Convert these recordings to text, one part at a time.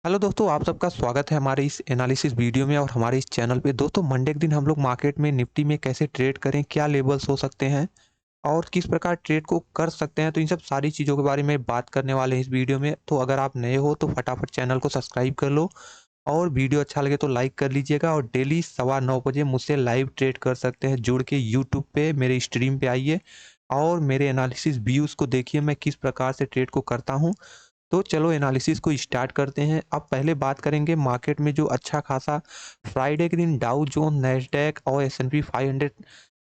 Hello दोस्तों, आप सबका स्वागत है हमारे इस एनालिसिस वीडियो में और हमारे इस चैनल पे। दोस्तों, मंडे के दिन हम लोग मार्केट में निफ्टी में कैसे ट्रेड करें, क्या लेवल्स हो सकते हैं और किस प्रकार ट्रेड को कर सकते हैं, तो इन सब सारी चीज़ों के बारे में बात करने वाले हैं इस वीडियो में। तो अगर आप नए हो तो फटाफट चैनल को सब्सक्राइब कर लो और वीडियो अच्छा लगे तो लाइक कर लीजिएगा। और डेली 9:15 बजे मुझसे लाइव ट्रेड कर सकते हैं जुड़ के यूट्यूब पे मेरे स्ट्रीम पे आइए और मेरे एनालिसिस व्यूज़ को देखिए मैं किस प्रकार से ट्रेड को करता हूँ। तो चलो एनालिसिस को स्टार्ट करते हैं। अब पहले बात करेंगे मार्केट में जो अच्छा खासा फ्राइडे के दिन डाउ जोन, नैस्डैक और S&P 500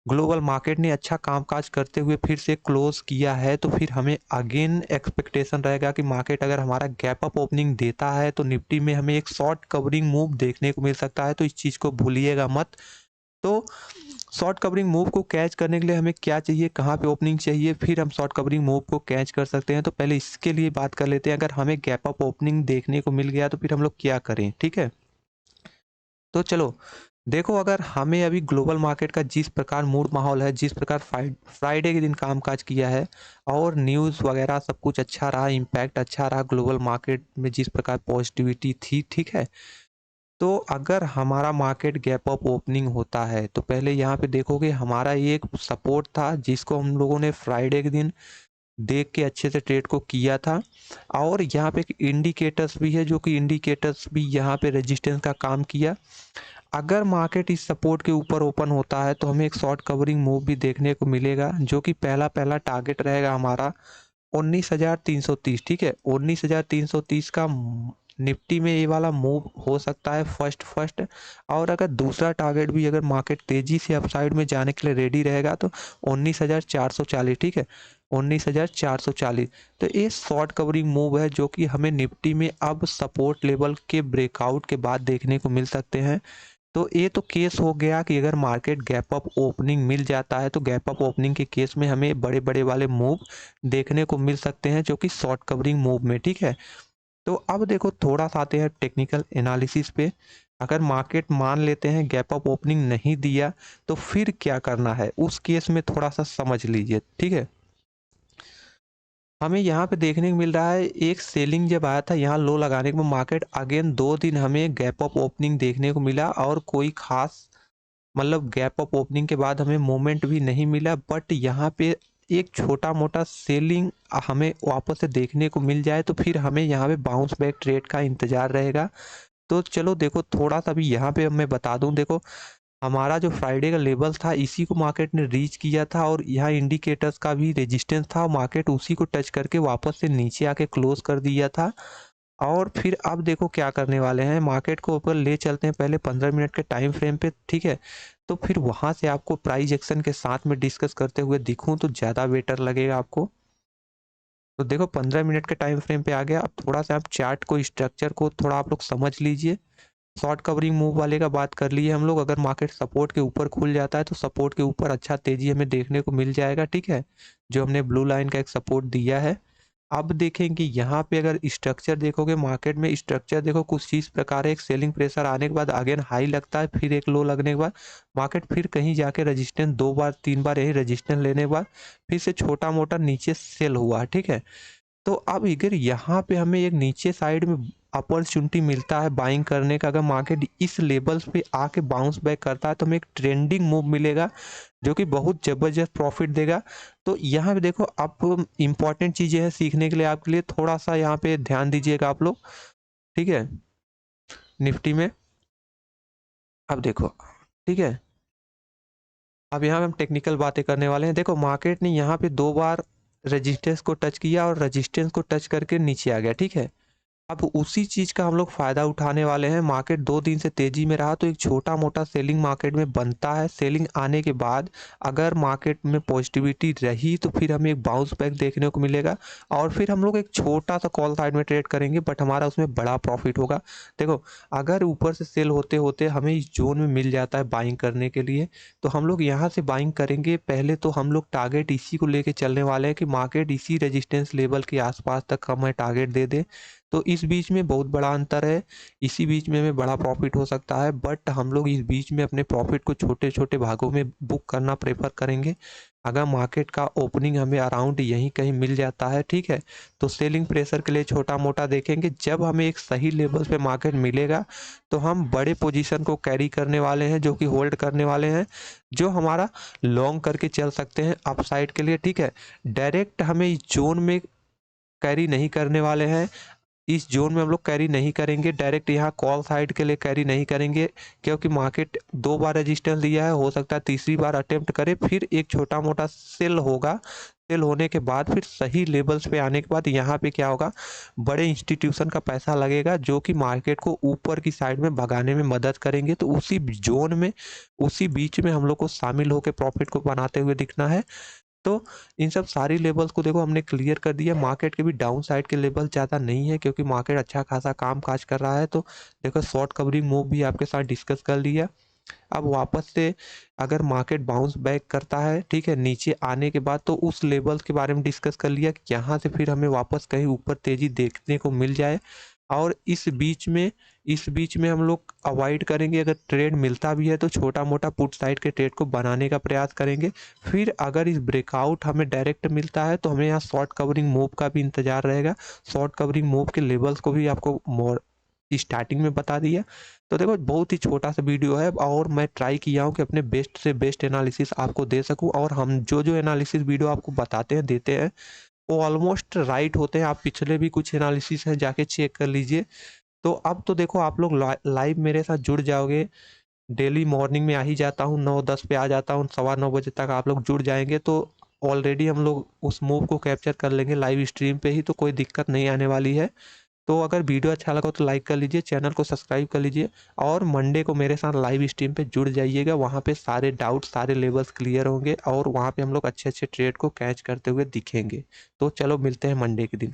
ग्लोबल मार्केट ने अच्छा कामकाज करते हुए फिर से क्लोज किया है, तो फिर हमें अगेन एक्सपेक्टेशन रहेगा कि मार्केट अगर हमारा गैप अप ओपनिंग देता है तो निफ्टी में हमें एक शॉर्ट कवरिंग मूव देखने को मिल सकता है। तो इस चीज़ को भूलिएगा मत। तो शॉर्ट कवरिंग मूव को कैच करने के लिए हमें क्या चाहिए, कहाँ पे ओपनिंग चाहिए, फिर हम शॉर्ट कवरिंग मूव को कैच कर सकते हैं। तो पहले इसके लिए बात कर लेते हैं। अगर हमें गैप अप ओपनिंग देखने को मिल गया तो फिर हम लोग क्या करें, ठीक है। तो चलो देखो, अगर हमें अभी ग्लोबल मार्केट का जिस प्रकार मूड माहौल है, जिस प्रकार फ्राइडे के दिन कामकाज किया है और न्यूज़ वगैरह सब कुछ अच्छा रहा, इम्पैक्ट अच्छा रहा ग्लोबल मार्केट में, जिस प्रकार पॉजिटिविटी थी, ठीक है। तो अगर हमारा मार्केट गैप अप ओपनिंग होता है तो पहले यहाँ पे देखोगे हमारा ये एक सपोर्ट था जिसको हम लोगों ने फ्राइडे के दिन देख के अच्छे से ट्रेड को किया था। और यहाँ पे एक इंडिकेटर्स भी है, जो कि इंडिकेटर्स भी यहाँ पे रेजिस्टेंस का काम किया। अगर मार्केट इस सपोर्ट के ऊपर ओपन होता है तो हमें एक शॉर्ट कवरिंग मूव भी देखने को मिलेगा, जो कि पहला पहला टारगेट रहेगा हमारा 19,330, ठीक है। 19,330 का निफ्टी में ये वाला मूव हो सकता है फर्स्ट फर्स्ट। और अगर दूसरा टारगेट भी, अगर मार्केट तेजी से अपसाइड में जाने के लिए रेडी रहेगा तो 19,440, ठीक है। 19,440। तो ये शॉर्ट कवरिंग मूव है जो कि हमें निफ्टी में अब सपोर्ट लेवल के ब्रेकआउट के बाद देखने को मिल सकते हैं। तो ये तो केस हो गया कि अगर मार्केट गैप अप ओपनिंग मिल जाता है तो गैप अप ओपनिंग के केस में हमें बड़े बड़े वाले मूव देखने को मिल सकते हैं, जो कि शॉर्ट कवरिंग मूव में, ठीक है। तो अब देखो, थोड़ा सा आते हैं टेक्निकल एनालिसिस पे। अगर मार्केट मान लेते हैं गैप अप ओपनिंग नहीं दिया तो फिर क्या करना है, उस केस में थोड़ा सा समझ लीजिए, ठीक है। हमें यहाँ पे देखने को मिल रहा है एक सेलिंग जब आया था यहाँ लो लगाने के बाद मार्केट अगेन 2 दिन हमें गैप अप ओपनिंग देखने को मिला और कोई खास मतलब गैप अप ओपनिंग के बाद हमें मोमेंट भी नहीं मिला। बट यहाँ पे एक छोटा मोटा सेलिंग हमें वापस से देखने को मिल जाए तो फिर हमें यहाँ पे बाउंस बैक ट्रेड का इंतजार रहेगा। तो चलो देखो, थोड़ा सा भी यहाँ पे मैं बता दूं, देखो हमारा जो फ्राइडे का लेवल था इसी को मार्केट ने रीच किया था और यहाँ इंडिकेटर्स का भी रेजिस्टेंस था, मार्केट उसी को टच करके वापस से नीचे आके क्लोज कर दिया था। और फिर अब देखो क्या करने वाले हैं, मार्केट को ऊपर ले चलते हैं पहले 15 मिनट के टाइम फ्रेम पे, ठीक है। तो फिर वहां से आपको प्राइस एक्शन के साथ में डिस्कस करते हुए दिखूं तो ज़्यादा बेटर लगेगा आपको। तो देखो 15 मिनट के टाइम फ्रेम पे आ गया। अब थोड़ा सा आप चार्ट को, स्ट्रक्चर को थोड़ा आप लोग समझ लीजिए। शॉर्ट कवरिंग मूव वाले का बात कर लिए हम लोग। अगर मार्केट सपोर्ट के ऊपर खुल जाता है तो सपोर्ट के ऊपर अच्छा तेजी हमें देखने को मिल जाएगा, ठीक है। जो हमने ब्लू लाइन का एक सपोर्ट दिया है। अब देखेंगे यहाँ पे, अगर स्ट्रक्चर देखोगे मार्केट में, स्ट्रक्चर देखो कुछ इस प्रकार है। एक सेलिंग प्रेशर आने के बाद अगेन हाई लगता है, फिर एक लो लगने के बाद मार्केट फिर कहीं जाके रजिस्टेंस 2 बार 3 बार यही रजिस्टेंस लेने के बाद फिर से छोटा मोटा नीचे सेल हुआ, ठीक है। तो अब अगर यहाँ पे हमें एक नीचे साइड में अपॉर्चुनिटी मिलता है बाइंग करने का, अगर मार्केट इस लेवल्स पे आके बाउंस बैक करता है तो हमें एक ट्रेंडिंग मूव मिलेगा जो कि बहुत ज़बरदस्त प्रॉफिट देगा। तो यहाँ पे देखो, अब इम्पॉर्टेंट चीज़ें हैं सीखने के लिए आपके लिए, थोड़ा सा यहाँ पे ध्यान दीजिएगा आप लोग, ठीक है। निफ्टी में अब देखो, ठीक है। अब यहाँ पे हम टेक्निकल बातें करने वाले हैं। देखो मार्केट ने यहाँ पे 2 बार रेजिस्टेंस को टच किया और रेजिस्टेंस को टच करके नीचे आ गया, ठीक है। अब उसी चीज़ का हम लोग फ़ायदा उठाने वाले हैं। मार्केट 2 दिन से तेज़ी में रहा तो एक छोटा मोटा सेलिंग मार्केट में बनता है। सेलिंग आने के बाद अगर मार्केट में पॉजिटिविटी रही तो फिर हमें एक बाउंस बैक देखने को मिलेगा और फिर हम लोग एक छोटा सा कॉल साइड में ट्रेड करेंगे, बट हमारा उसमें बड़ा प्रॉफिट होगा। देखो, अगर ऊपर से सेल होते होते हमें इस जोन में मिल जाता है बाइंग करने के लिए तो हम लोग यहाँ से बाइंग करेंगे। पहले तो हम लोग टारगेट इसी को लेके चलने वाले हैं कि मार्केट इसी रेजिस्टेंस लेवल के आसपास तक हमें टारगेट दे दे। तो इस बीच में बहुत बड़ा अंतर है, इसी बीच में हमें बड़ा प्रॉफिट हो सकता है, बट हम लोग इस बीच में अपने प्रॉफिट को छोटे-छोटे भागों में बुक करना प्रेफ़र करेंगे। अगर मार्केट का ओपनिंग हमें अराउंड यहीं कहीं मिल जाता है, ठीक है, तो सेलिंग प्रेशर के लिए छोटा-मोटा देखेंगे। जब हमें एक सही लेवल पे मार्केट मिलेगा, तो हम बड़े पोजीशन को कैरी करने वाले हैं, जो कि होल्ड करने वाले हैं, जो हमारा लॉन्ग करके चल सकते हैं अपसाइड के लिए, ठीक है। डायरेक्ट हमें इस ज़ोन में कैरी नहीं करने वाले हैं, इस ज़ोन में हम लोग कैरी नहीं करेंगे, डायरेक्ट यहाँ कॉल साइड के लिए कैरी नहीं करेंगे, क्योंकि मार्केट 2 बार रेजिस्टेंस दिया है, हो सकता है तीसरी बार अटेम्प्ट करे, फिर एक छोटा-मोटा सेल होगा। सेल होने के बाद फिर सही लेवल्स पे आने के बाद यहाँ पे क्या होगा, बड़े इंस्टीट्यूशन का पैसा लगेगा, जो कि मार्केट को ऊपर की साइड में भगाने में मदद करेंगे। तो उसी ज़ोन में, उसी बीच में हम लोग को शामिल होके प्रॉफिट को बनाते हुए दिखना है। तो इन सब सारी लेवल्स को देखो हमने क्लियर कर दिया। मार्केट के भी डाउन साइड के लेवल ज़्यादा नहीं है, क्योंकि मार्केट अच्छा खासा काम काज कर रहा है। तो देखो शॉर्ट कवरिंग मूव भी आपके साथ डिस्कस कर लिया। अब वापस से अगर मार्केट बाउंस बैक करता है, ठीक है, नीचे आने के बाद, तो उस लेवल्स के बारे में डिस्कस कर लिया कि यहाँ से फिर हमें वापस कहीं ऊपर तेज़ी देखने को मिल जाए। और इस बीच में हम लोग अवॉइड करेंगे, अगर ट्रेड मिलता भी है तो छोटा-मोटा पुट साइड के ट्रेड को बनाने का प्रयास करेंगे। फिर अगर इस ब्रेकआउट हमें डायरेक्ट मिलता है, तो हमें यहाँ शॉर्ट कवरिंग मूव का भी इंतज़ार रहेगा। शॉर्ट कवरिंग मूव के लेवल्स को भी आपको मोर स्टार्टिंग में बता दिया। तो देखो बहुत ही छोटा-सा वीडियो है, और मैं ट्राई किया हूँ कि अपने बेस्ट से बेस्ट एनालिसिस आपको दे सकूँ, और हम जो-जो एनालिसिस वीडियो आपको बताते हैं, देते हैं, वो ऑलमोस्ट राइट होते हैं। आप पिछले भी कुछ एनालिसिस हैं, जाके चेक कर लीजिए। तो अब तो देखो आप लोग लाइव मेरे साथ जुड़ जाओगे। डेली मॉर्निंग में आ ही जाता हूँ, 9-10 पे आ जाता हूँ, सवा 9 बजे तक आप लोग जुड़ जाएँगे, तो ऑलरेडी हम लोग उस मूव को कैप्चर कर लेंगे लाइव स्ट्रीम पे ही, तो कोई दिक्कत नहीं आने वाली है। तो अगर वीडियो अच्छा लगा हो तो लाइक कर लीजिए, चैनल को सब्सक्राइब कर लीजिए, और मंडे को मेरे साथ लाइव स्ट्रीम पे जुड़ जाइएगा। वहाँ पे सारे डाउट, सारे लेवल्स क्लियर होंगे, और वहाँ पे हम लोग अच्छे-अच्छे ट्रेड को कैच करते हुए दिखेंगे। तो चलो मिलते हैं मंडे के दिन।